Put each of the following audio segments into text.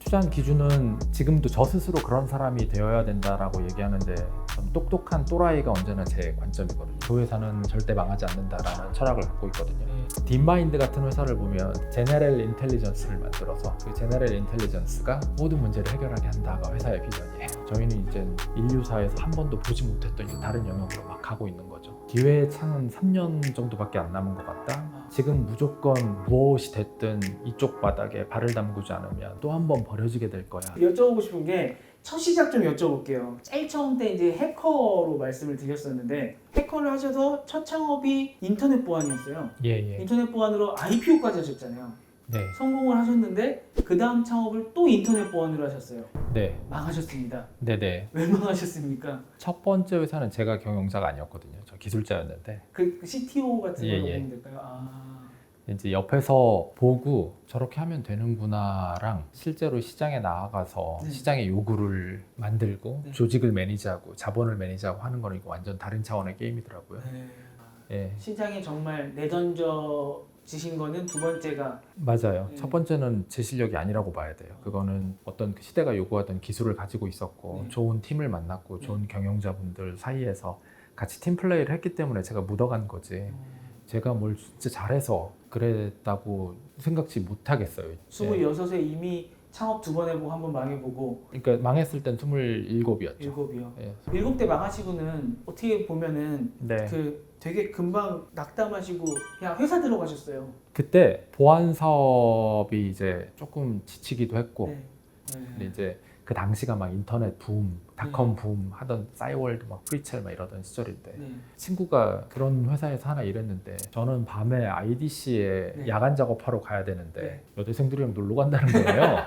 투자한 기준은 지금도 저 스스로 그런 사람이 되어야 된다라고 얘기하는데 저는 똑똑한 또라이가 언제나 제 관점이거든요. 그 회사는 절대 망하지 않는다라는 철학을 갖고 있거든요. 딥마인드 같은 회사를 보면 제너럴 인텔리전스를 만들어서 그 제너럴 인텔리전스가 모든 문제를 해결하게 한다가 회사의 비전이에요. 저희는 이제 인류사에서 한 번도 보지 못했던 이제 다른 영역으로 막 가고 있는 거죠. 기회의 창은 3년 정도밖에 안 남은 것 같다. 지금 무조건 무엇이 됐든 이쪽 바닥에 발을 담그지 않으면 또 한 번 버려지게 될 거야. 여쭤보고 싶은 게 첫 시작 좀 여쭤볼게요. 제일 처음 때 이제 해커로 말씀을 드렸었는데 해커를 하셔서 첫 창업이 인터넷 보안이었어요. 예. 인터넷 보안으로 IPO까지 하셨잖아요. 네. 성공을 하셨는데 그 다음 창업을 또 인터넷 보안으로 하셨어요. 네. 망하셨습니다. 네네. 왜 망하셨습니까? 첫 번째 회사는 제가 경영자가 아니었거든요. 저 기술자였는데 그 CTO 같은 예, 걸로 예. 보면 될까요? 이제 옆에서 보고 저렇게 하면 되는구나랑 실제로 시장에 나아가서 네. 시장의 요구를 만들고 네. 조직을 매니지하고 자본을 매니지하고 하는 거는 이거 완전 다른 차원의 게임이더라고요. 네. 예. 시장에 정말 내던져지신 거는 두 번째가 맞아요. 네. 첫 번째는 제 실력이 아니라고 봐야 돼요. 그거는 어떤 그 시대가 요구하던 기술을 가지고 있었고 네. 좋은 팀을 만났고 네. 좋은 경영자분들 사이에서 같이 팀 플레이를 했기 때문에 제가 묻어간 거지. 제가 뭘 진짜 잘해서 그랬다고 생각지 못하겠어요. 26에 이미 창업 두 번 해보고 한 번 망해보고 그러니까 망했을 땐 27이었죠. 7이요. 예. 7대 망하시고는 어떻게 보면은 네. 그 되게 금방 낙담하시고 그냥 회사 들어가셨어요. 그때 보안 사업이 이제 조금 지치기도 했고 네. 근데 이제 그 당시가 막 인터넷 붐, 닷컴 붐 하던 싸이월드 막 프리첼 막 이러던 시절인데 네. 친구가 그런 회사에서 하나 일했는데 저는 밤에 IDC에 네. 야간 작업하러 가야 되는데 네. 여대생들이랑 놀러 간다는 거예요.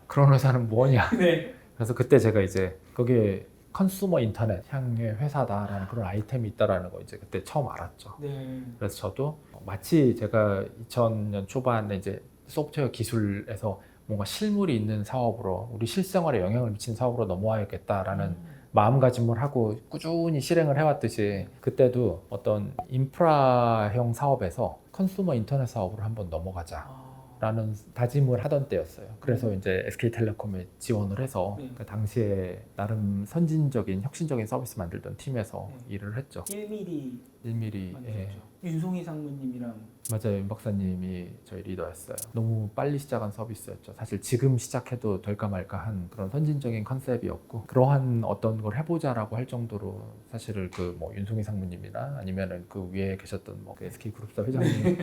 그런 회사는 뭐냐. 네. 그래서 그때 제가 이제 거기에 컨슈머 인터넷 향의 회사다라는 그런 아이템이 있다라는 거 이제 그때 처음 알았죠. 네. 그래서 저도 마치 제가 2000년 초반에 이제 소프트웨어 기술에서 뭔가 실물이 있는 사업으로 우리 실생활에 영향을 미친 사업으로 넘어와야겠다라는 마음가짐을 하고 꾸준히 실행을 해왔듯이 그때도 어떤 인프라형 사업에서 컨슈머 인터넷 사업으로 한번 넘어가자 라는 다짐을 하던 때였어요. 그래서 이제 SK텔레콤에 지원을 해서 네. 그 당시에 나름 선진적인 혁신적인 서비스 만들던 팀에서 네. 일을 했죠. 1mm 1mm. 예. 만드셨죠. 윤송희 상무님이랑 맞아요. 윤 박사님이 저희 리더였어요. 너무 빨리 시작한 서비스였죠. 사실 지금 시작해도 될까 말까 한 그런 선진적인 컨셉이었고 그러한 어떤 걸 해보자라고 할 정도로 사실은 그 뭐 윤송희 상무님이나 아니면은 그 위에 계셨던 뭐 그 SK그룹사 회장님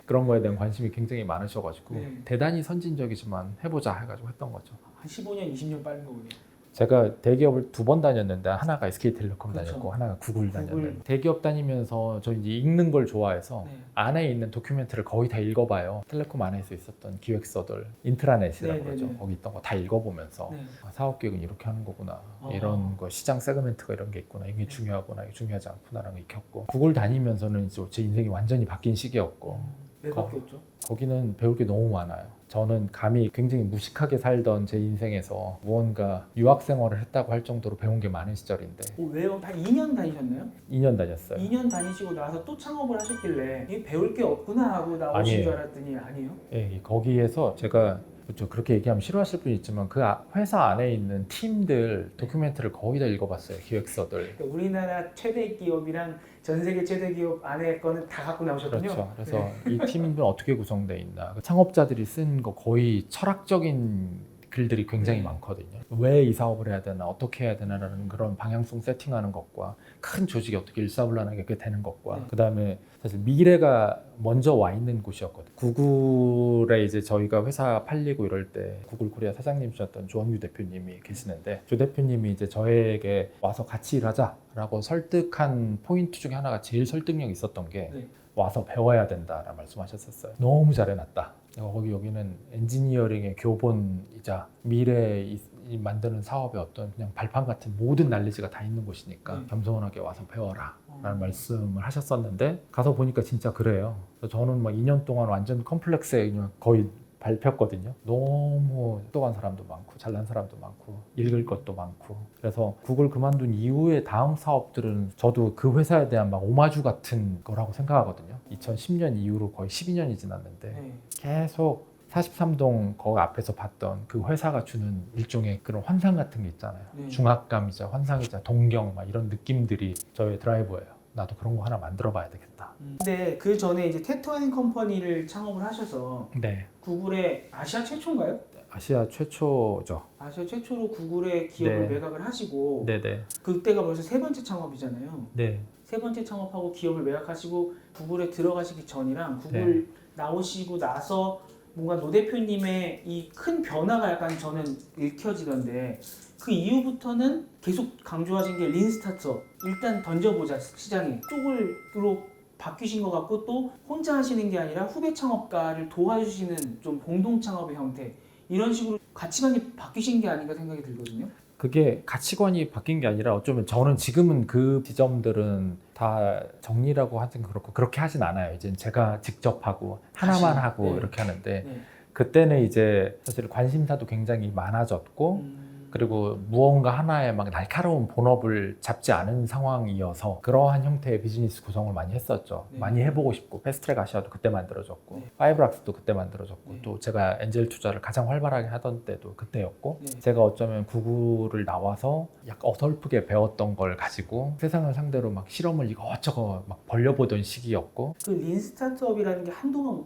그런 거에 대한 관심이 굉장히 많으셔가지고 네. 대단히 선진적이지만 해보자 해가지고 했던 거죠. 한 15년, 20년 빠른 거군요. 제가 대기업을 2번 다녔는데 하나가 SK텔레콤 그렇죠. 다녔고 하나가 구글 구글. 다녔는데 대기업 다니면서 저 이제 읽는 걸 좋아해서 네. 안에 있는 도큐멘트를 거의 다 읽어봐요. 텔레콤 안에서 있었던 기획서들 인트라넷이라고 네, 그러죠. 네, 네. 거기 있던 거 다 읽어보면서 네. 아, 사업 계획은 이렇게 하는 거구나. 어. 이런 거 시장 세그멘트가 이런 게 있구나. 이게 중요하구나. 이게 중요하지 않구나라는 거 익혔고 구글 다니면서는 이제 제 인생이 완전히 바뀐 시기였고 왜 바뀌었죠? 거기는 배울 게 너무 많아요. 저는 감히 굉장히 무식하게 살던 제 인생에서 무언가 유학 생활을 했다고 할 정도로 배운 게 많은 시절인데 왜요? 한 2년 다니셨나요? 2년 다녔어요. 2년 다니시고 나서 또 창업을 하셨길래 이게 배울 게 없구나 하고 나오신 아니에요. 줄 알았더니 아니에요? 예, 거기에서 제가 그렇죠. 그렇게 얘기하면 싫어하실 분이 있지만 그 회사 안에 있는 팀들 도큐멘트를 거의 다 읽어봤어요. 기획서들. 그러니까 우리나라 최대 기업이랑 전 세계 최대 기업 안에 거는 다 갖고 나오셨군요. 그렇죠. 그래서 네. 이 팀은 어떻게 구성되어 있나. 창업자들이 쓴 거 거의 철학적인 글들이 굉장히 네. 많거든요. 왜 이 사업을 해야 되나, 어떻게 해야 되나라는 그런 방향성 세팅하는 것과 큰 조직이 어떻게 일사불란하게 되는 것과 네. 그 다음에 사실 미래가 먼저 와 있는 곳이었거든요. 구글에 이제 저희가 회사 팔리고 이럴 때 구글 코리아 사장님이셨던 조원규 대표님이 계시는데 조 대표님이 이제 저에게 와서 같이 일하자라고 설득한 포인트 중에 하나가 제일 설득력이 있었던 게 네. 와서 배워야 된다라는 말씀하셨었어요. 너무 잘해놨다. 여기는 엔지니어링의 교본이자 미래에 만드는 사업의 어떤 그냥 발판 같은 모든 날리지가 다 있는 곳이니까 겸손하게 와서 배워라 라는 말씀을 하셨었는데 가서 보니까 진짜 그래요. 그래서 저는 막 2년 동안 완전 컴플렉스에 그냥 거의 밟혔거든요. 너무 똑똑한 사람도 많고 잘난 사람도 많고 읽을 것도 많고 그래서 구글 그만둔 이후에 다음 사업들은 저도 그 회사에 대한 막 오마주 같은 거라고 생각하거든요. 2010년 이후로 거의 12년이 지났는데 네. 계속 43동 거기 앞에서 봤던 그 회사가 주는 일종의 그런 환상 같은 게 있잖아요. 네. 중압감이자 환상이자 동경 막 이런 느낌들이 저의 드라이버예요. 나도 그런 거 하나 만들어 봐야 되겠다. 근데 그 전에 이제 테토앤 컴퍼니를 창업을 하셔서 네. 구글의 아시아 최초인가요? 아시아 최초죠. 아시아 최초로 구글의 기업을 네. 매각을 하시고 네네. 그때가 벌써 세 번째 창업이잖아요. 네. 세 번째 창업하고 기업을 매각하시고 구글에 들어가시기 전이랑 구글 나오시고 나서 뭔가 노 대표님의 이 큰 변화가 약간 저는 읽혀지던데 그 이후부터는 계속 강조하신 게 린 스타트업 일단 던져보자 시장에 쪽으로 바뀌신 것 같고 또 혼자 하시는 게 아니라 후배 창업가를 도와주시는 좀 공동 창업의 형태 이런 식으로 가치관이 바뀌신 게 아닌가 생각이 들거든요. 그게 가치관이 바뀐 게 아니라 어쩌면 저는 지금은 그 지점들은 다 정리라고 하긴 그렇고 그렇게 하진 않아요. 이제 제가 직접 하고 하나만 하고 네. 이렇게 하는데 네. 그때는 이제 사실 관심사도 굉장히 많아졌고 그리고 무언가 하나에 막 날카로운 본업을 잡지 않은 상황이어서 그러한 형태의 비즈니스 구성을 많이 했었죠. 네. 많이 해보고 싶고 패스트트랙 아시아도 그때 만들어졌고 네. 파이브락스도 그때 만들어졌고 네. 또 제가 엔젤 투자를 가장 활발하게 하던 때도 그때였고 네. 제가 어쩌면 구글을 나와서 약간 어설프게 배웠던 걸 가지고 세상을 상대로 막 실험을 이것저것 막 벌려보던 시기였고 그 린 스타트업이라는 게 한동안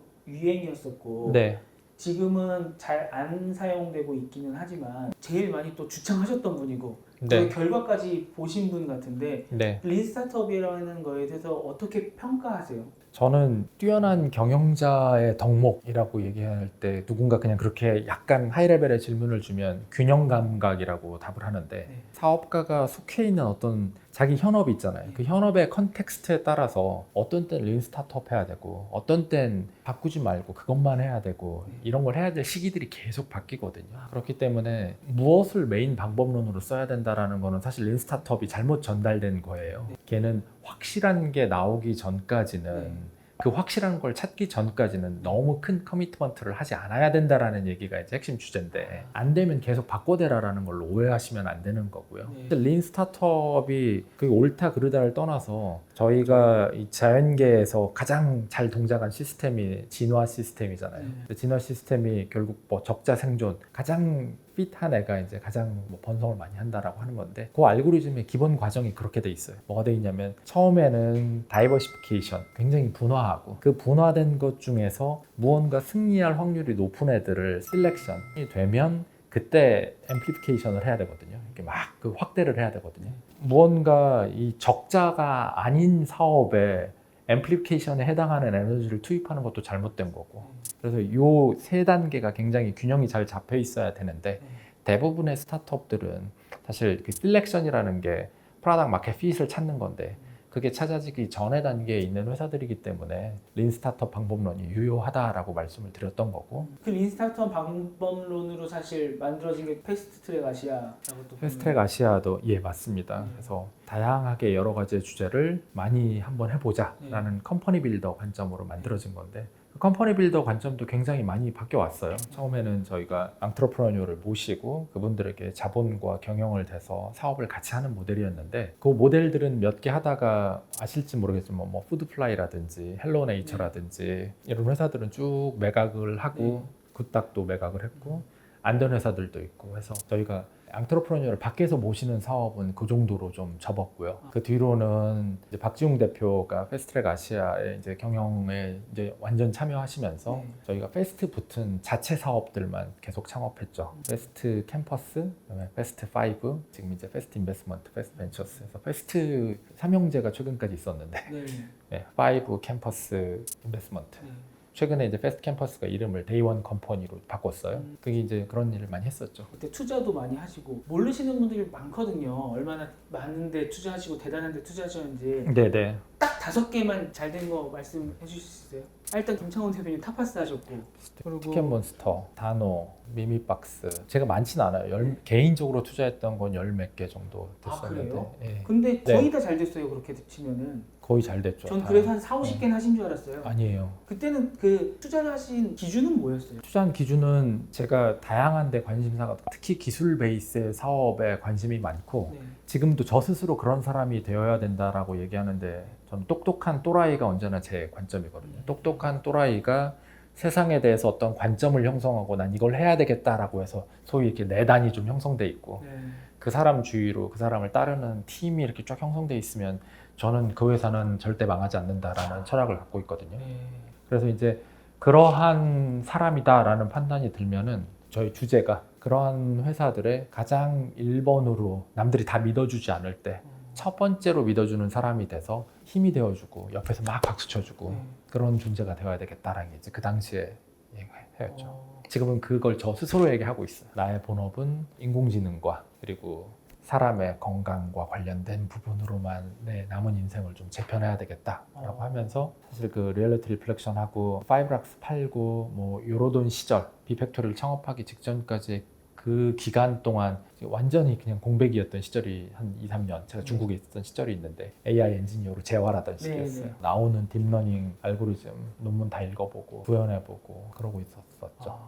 유행이었었고 네. 지금은 잘 안 사용되고 있기는 하지만 제일 많이 또 주창하셨던 분이고 네. 그 결과까지 보신 분 같은데 네. 린 스타트업이라는 거에 대해서 어떻게 평가하세요? 저는 뛰어난 경영자의 덕목이라고 얘기할 때 누군가 그냥 그렇게 약간 하이레벨의 질문을 주면 균형 감각이라고 답을 하는데 네. 사업가가 속해 있는 어떤 자기 현업이 있잖아요. 그 현업의 컨텍스트에 따라서 어떤 때는 린 스타트업 해야 되고 어떤 땐 바꾸지 말고 그것만 해야 되고 이런 걸 해야 될 시기들이 계속 바뀌거든요. 그렇기 때문에 무엇을 메인 방법론으로 써야 된다라는 거는 사실 린 스타트업이 잘못 전달된 거예요. 걔는 확실한 게 나오기 전까지는 그 확실한 걸 찾기 전까지는 너무 큰 커미트먼트를 하지 않아야 된다라는 얘기가 이제 핵심 주제인데 안 되면 계속 바꿔대라라는 걸로 오해하시면 안 되는 거고요. 네. 린 스타트업이 그 옳다 그르다를 떠나서 저희가 이 자연계에서 가장 잘 동작한 시스템이 진화 시스템이잖아요. 근데 진화 시스템이 결국 뭐 적자 생존 가장 핏한 애가 이제 가장 뭐 번성을 많이 한다라고 하는 건데 그 알고리즘의 기본 과정이 그렇게 돼 있어요. 뭐가 돼 있냐면 처음에는 다이버시피케이션 굉장히 분화하고 그 분화된 것 중에서 무언가 승리할 확률이 높은 애들을 셀렉션이 되면 그때 앰플리피케이션을 해야 되거든요. 이렇게 막 그 확대를 해야 되거든요. 무언가 이 적자가 아닌 사업에 앰플리피케이션에 해당하는 에너지를 투입하는 것도 잘못된 거고 그래서 이 세 단계가 굉장히 균형이 잘 잡혀 있어야 되는데 대부분의 스타트업들은 사실 그 셀렉션이라는 게 프로덕트 마켓 핏을 찾는 건데 그게 찾아지기 전의 단계에 있는 회사들이기 때문에 린 스타트업 방법론이 유효하다라고 말씀을 드렸던 거고 그 린 스타트업 방법론으로 사실 만들어진 게 패스트트랙 아시아라고 또 패스트트랙 아시아도 예 맞습니다. 그래서 다양하게 여러 가지의 주제를 많이 한번 해보자라는 컴퍼니 빌더 관점으로 만들어진 건데 그 컴퍼니 빌더 관점도 굉장히 많이 바뀌어 왔어요. 처음에는 저희가 앙트러프러니어를 모시고 그분들에게 자본과 경영을 대서 사업을 같이 하는 모델이었는데 그 모델들은 몇 개 하다가 아실지 모르겠지만 뭐 푸드플라이라든지 헬로네이처라든지 이런 회사들은 쭉 매각을 하고 굿닥도 매각을 했고 안 된 회사들도 있고 해서 저희가 앙트러프러니어를 밖에서 모시는 사업은 그 정도로 좀 접었고요. 그 뒤로는 이제 박지웅 대표가 패스트트랙 아시아의 이제 경영에 이제 완전 참여하시면서 저희가 패스트 붙은 자체 사업들만 계속 창업했죠. 패스트 캠퍼스, 그다음에 패스트 5, 지금 이제 패스트 인베스트먼트, 패스트 벤처스에서 패스트 삼형제가 최근까지 있었는데 네. 5 캠퍼스 인베스트먼트. 최근에 이제 패스트 캠퍼스가 이름을 데이원 컴퍼니로 바꿨어요. 그게 이제 그런 일을 많이 했었죠. 그때 투자도 많이 하시고 모르시는 분들이 많거든요. 얼마나 많은데 투자하시고 대단한데 투자하셨는지 네네. 딱 5개만 잘 된 거 말씀해 주실 수 있어요? 일단 김창원 대표님 탑파스 하셨고 그리고 티켓몬스터, 다노, 미미박스 제가 많지는 않아요. 개인적으로 투자했던 건 10몇 개 정도 됐었는데 그래요? 예. 근데 거의 다 잘 됐어요. 그렇게 치면은 거의 잘 됐죠. 전 다. 그래서 한 4, 50개는 하신 줄 알았어요. 아니에요. 그때는 그 투자를 하신 기준은 뭐였어요? 투자한 기준은 제가 다양한 데 관심사가 특히 기술 베이스의 사업에 관심이 많고 지금도 저 스스로 그런 사람이 되어야 된다라고 얘기하는데 저는 똑똑한 또라이가 언제나 제 관점이거든요. 똑똑한 또라이가 세상에 대해서 어떤 관점을 형성하고 난 이걸 해야 되겠다라고 해서 소위 이렇게 내단이 좀 형성돼 있고 네. 그 사람 주위로 그 사람을 따르는 팀이 이렇게 쫙 형성돼 있으면 저는 그 회사는 절대 망하지 않는다라는 철학을 갖고 있거든요. 네. 그래서 이제 그러한 사람이다라는 판단이 들면은 저희 주제가 그러한 회사들의 가장 1번으로 남들이 다 믿어주지 않을 때 첫 번째로 믿어주는 사람이 돼서 힘이 되어주고 옆에서 막 박수 쳐주고 그런 존재가 되어야 되겠다라는 게 이제 그 당시에 얘기했죠. 지금은 그걸 저 스스로에게 하고 있어요. 나의 본업은 인공지능과 그리고 사람의 건강과 관련된 부분으로만 내 남은 인생을 좀 재편해야 되겠다라고 하면서 사실 그 리얼리티 리플렉션하고 파이브락스 팔고 뭐 요로돈 시절 비팩토리를 창업하기 직전까지 그 기간 동안 완전히 그냥 공백이었던 시절이 한 2, 3년 제가 중국에 있었던 시절이 있는데 AI 엔지니어로 재활하던 시기였어요. 네. 나오는 딥러닝 알고리즘 논문 다 읽어보고 구현해보고 그러고 있었었죠.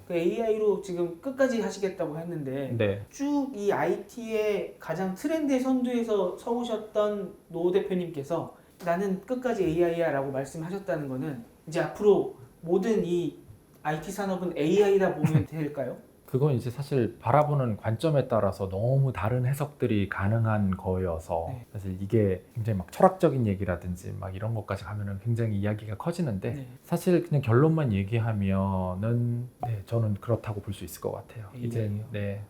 그 AI로 지금 끝까지 하시겠다고 했는데 네. 쭉 이 IT의 가장 트렌드의 선두에서 서오셨던 노 대표님께서 나는 끝까지 AI야 라고 말씀하셨다는 거는 이제 앞으로 모든 이 IT 산업은 AI라 보면 될까요? 그건 이제 사실 바라보는 관점에 따라서 너무 다른 해석들이 가능한 거여서 네. 사실 이게 굉장히 막 철학적인 얘기라든지 막 이런 것까지 가면은 굉장히 이야기가 커지는데 네. 사실 그냥 결론만 얘기하면은 네, 저는 그렇다고 볼 수 있을 것 같아요. AI요? 이제 네,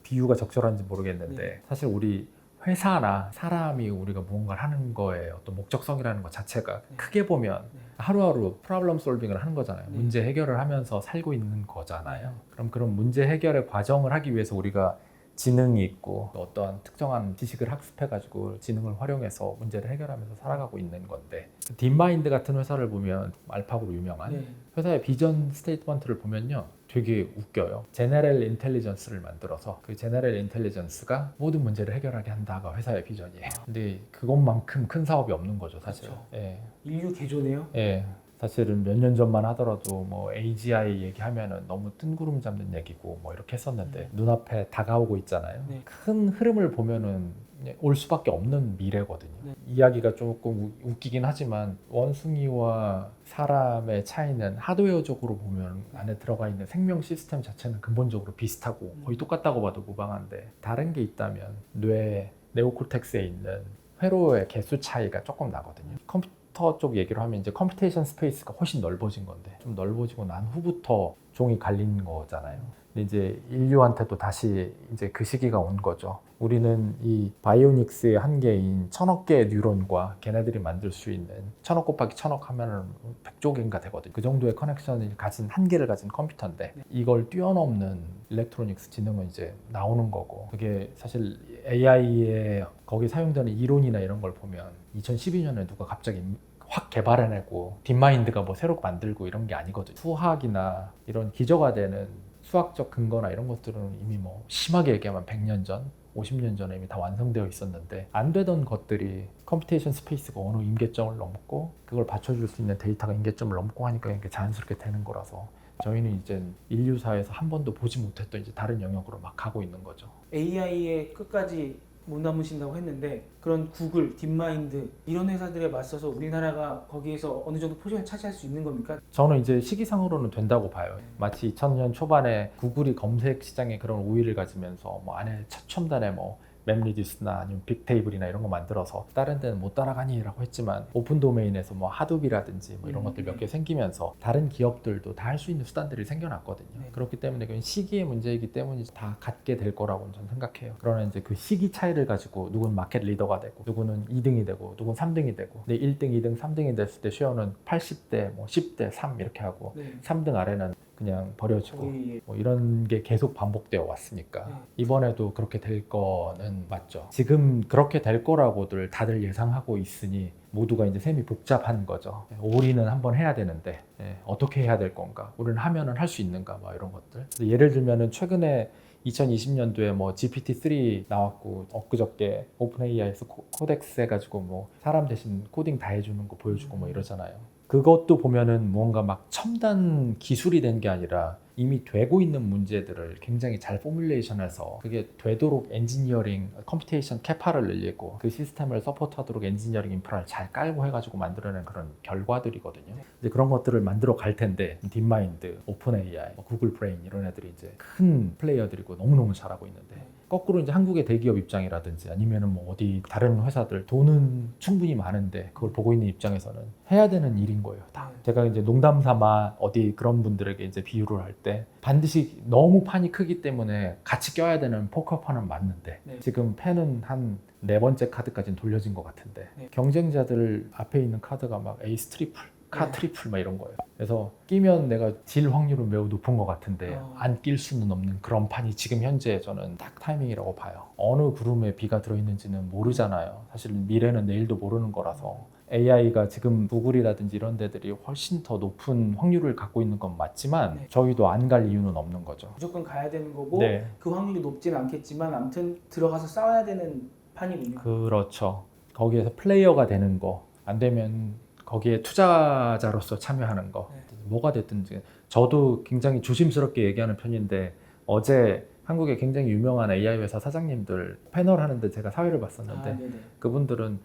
비유가 적절한지 모르겠는데 네. 사실 우리 회사나 사람이 우리가 무언가를 하는 거에 어떤 목적성이라는 것 자체가 네. 크게 보면 네. 하루하루 프로블럼 솔빙을 하는 거잖아요. 네. 문제 해결을 하면서 살고 있는 거잖아요. 그럼 그런 문제 해결의 과정을 하기 위해서 우리가 지능이 있고 또 어떠한 특정한 지식을 학습해가지고 지능을 활용해서 문제를 해결하면서 살아가고 있는 건데 딥마인드 같은 회사를 보면 알파고로 유명한 네. 회사의 비전 스테이트먼트를 보면요 되게 웃겨요. 제너럴 인텔리전스를 만들어서 그 제너럴 인텔리전스가 모든 문제를 해결하게 한다가 회사의 비전이에요. 근데 그것만큼 큰 사업이 없는 거죠 사실. 그렇죠. 예. 인류 개조네요. 예. 사실은 몇 년 전만 하더라도 뭐 AGI 얘기하면은 너무 뜬구름 잡는 얘기고 뭐 이렇게 했었는데 눈앞에 다가오고 있잖아요. 네. 큰 흐름을 보면은 올 수밖에 없는 미래거든요. 네. 이야기가 조금 웃기긴 하지만 원숭이와 사람의 차이는 하드웨어적으로 보면 안에 들어가 있는 생명 시스템 자체는 근본적으로 비슷하고 거의 똑같다고 봐도 무방한데 다른 게 있다면 뇌 네오콜텍스에 있는 회로의 개수 차이가 조금 나거든요. 컴퓨터 쪽 얘기로 하면 이제 컴퓨테이션 스페이스가 훨씬 넓어진 건데 좀 넓어지고 난 후부터 종이 갈린 거잖아요. 근데 이제 인류한테도 다시 이제 그 시기가 온 거죠. 우리는 이 바이오닉스의 한계인 1000억 개의 뉴런과 걔네들이 만들 수 있는 1000억 곱하기 1000억 하면은 100조 개인가 되거든요. 그 정도의 커넥션을 가진 한계를 가진 컴퓨터인데 이걸 뛰어넘는 일렉트로닉스 지능은 이제 나오는 거고 그게 사실 AI에 거기 사용되는 이론이나 이런 걸 보면 2012년에 누가 갑자기 확 개발해내고 딥마인드가 뭐 새로 만들고 이런 게 아니거든요. 수학이나 이런 기저가 되는 수학적 근거나 이런 것들은 이미 뭐 심하게 얘기하면 100년 전, 50년 전에 이미 다 완성되어 있었는데 안 되던 것들이 컴퓨테이션 스페이스가 어느 임계점을 넘고 그걸 받쳐줄 수 있는 데이터가 임계점을 넘고 하니까 이게 자연스럽게 되는 거라서 저희는 이제 인류사에서 한 번도 보지 못했던 이제 다른 영역으로 막 가고 있는 거죠. AI에 끝까지 못 남으신다고 했는데 그런 구글, 딥마인드 이런 회사들에 맞서서 우리나라가 거기에서 어느 정도 포지션을 차지할 수 있는 겁니까? 저는 이제 시기상으로는 된다고 봐요. 마치 2000년 초반에 구글이 검색 시장에 그런 우위를 가지면서 뭐 안에 최첨단의 뭐 맵리듀스나 아니면 빅테이블이나 이런 거 만들어서 다른 데는 못 따라가니라고 했지만 오픈 도메인에서 뭐 하둡이라든지 뭐 이런 것들 몇 개 생기면서 다른 기업들도 다 할 수 있는 수단들이 생겨났거든요. 그렇기 때문에 그건 시기의 문제이기 때문에 다 갖게 될 거라고 저는 생각해요. 그러나 이제 그 시기 차이를 가지고 누구는 마켓 리더가 되고 누구는 2등이 되고 누구는 3등이 되고 근데 1등, 2등, 3등이 됐을 때 쉐어는 80대, 뭐 10대, 3 이렇게 하고 3등 아래는 그냥 버려지고 뭐 이런 게 계속 반복되어 왔으니까 이번에도 그렇게 될 거는 맞죠. 지금 그렇게 될 거라고들 다들 예상하고 있으니 모두가 이제 셈이 복잡한 거죠. 올인은 한번 해야 되는데 어떻게 해야 될 건가? 우리는 하면은 할 수 있는가? 뭐 이런 것들. 예를 들면은 최근에 2020년도에 뭐 GPT-3 나왔고 엊그저께 오픈 AI에서 코덱스 해가지고 뭐 사람 대신 코딩 다 해주는 거 보여주고 뭐 이러잖아요. 그것도 보면은 뭔가 막 첨단 기술이 된 게 아니라 이미 되고 있는 문제들을 굉장히 잘 포뮬레이션해서 그게 되도록 엔지니어링, 컴퓨테이션 캐파를 늘리고 그 시스템을 서포트하도록 엔지니어링 인프라를 잘 깔고 해가지고 만들어낸 그런 결과들이거든요. 이제 그런 것들을 만들어 갈 텐데 딥마인드, 오픈 AI, 구글 브레인 이런 애들이 이제 큰 플레이어들이고 너무너무 잘하고 있는데 거꾸로 이제 한국의 대기업 입장이라든지 아니면은 뭐 어디 다른 회사들 돈은 충분히 많은데 그걸 보고 있는 입장에서는 해야 되는 일인 거예요. 다. 제가 이제 농담 삼아 어디 그런 분들에게 이제 비유를 할 때 반드시 너무 판이 크기 때문에 같이 껴야 되는 포커판은 맞는데 네. 지금 펜은 한 4번째 카드까지는 돌려진 것 같은데 네. 경쟁자들 앞에 있는 카드가 막 에이스 트리플 카 네. 트리플 막 이런 거예요. 그래서 끼면 내가 질 확률은 매우 높은 것 같은데 안 낄 수는 없는 그런 판이 지금 현재 저는 딱 타이밍이라고 봐요. 어느 구름에 비가 들어있는지는 모르잖아요. 사실 미래는 내일도 모르는 거라서 AI가 지금 구글이라든지 이런 데들이 훨씬 더 높은 확률을 갖고 있는 건 맞지만 네. 저희도 안 갈 이유는 없는 거죠. 무조건 가야 되는 거고 네. 그 확률이 높지는 않겠지만 아무튼 들어가서 싸워야 되는 판이군요. 그렇죠. 거기에서 플레이어가 되는 거, 안 되면 거기에 투자자로서 참여하는 거, 네. 뭐가 됐든지. 저도 굉장히 조심스럽게 얘기하는 편인데 어제 한국의 굉장히 유명한 AI 회사 사장님들 패널 하는데 제가 사회를 봤었는데 네네. 그분들은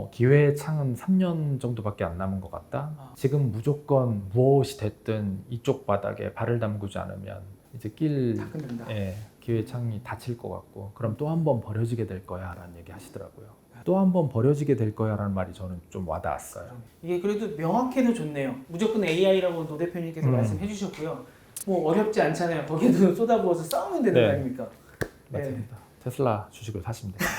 기회의 창은 3년 정도밖에 안 남은 것 같다. 지금 무조건 무엇이 됐든 이쪽 바닥에 발을 담그지 않으면 이제 다 끝난다. 기회의 창이 닫힐 것 같고 그럼 또 한 번 버려지게 될 거야 라는 얘기 하시더라고요. 또 한 번 버려지게 될 거야 라는 말이 저는 좀 와닿았어요. 이게 그래도 명확해도 좋네요. 무조건 AI라고 노 대표님께서 말씀해 주셨고요. 뭐 어렵지 않잖아요. 거기에도 쏟아부어서 싸우면 되는 네. 거 아닙니까? 맞습니다. 테슬라 주식을 사시면 돼요.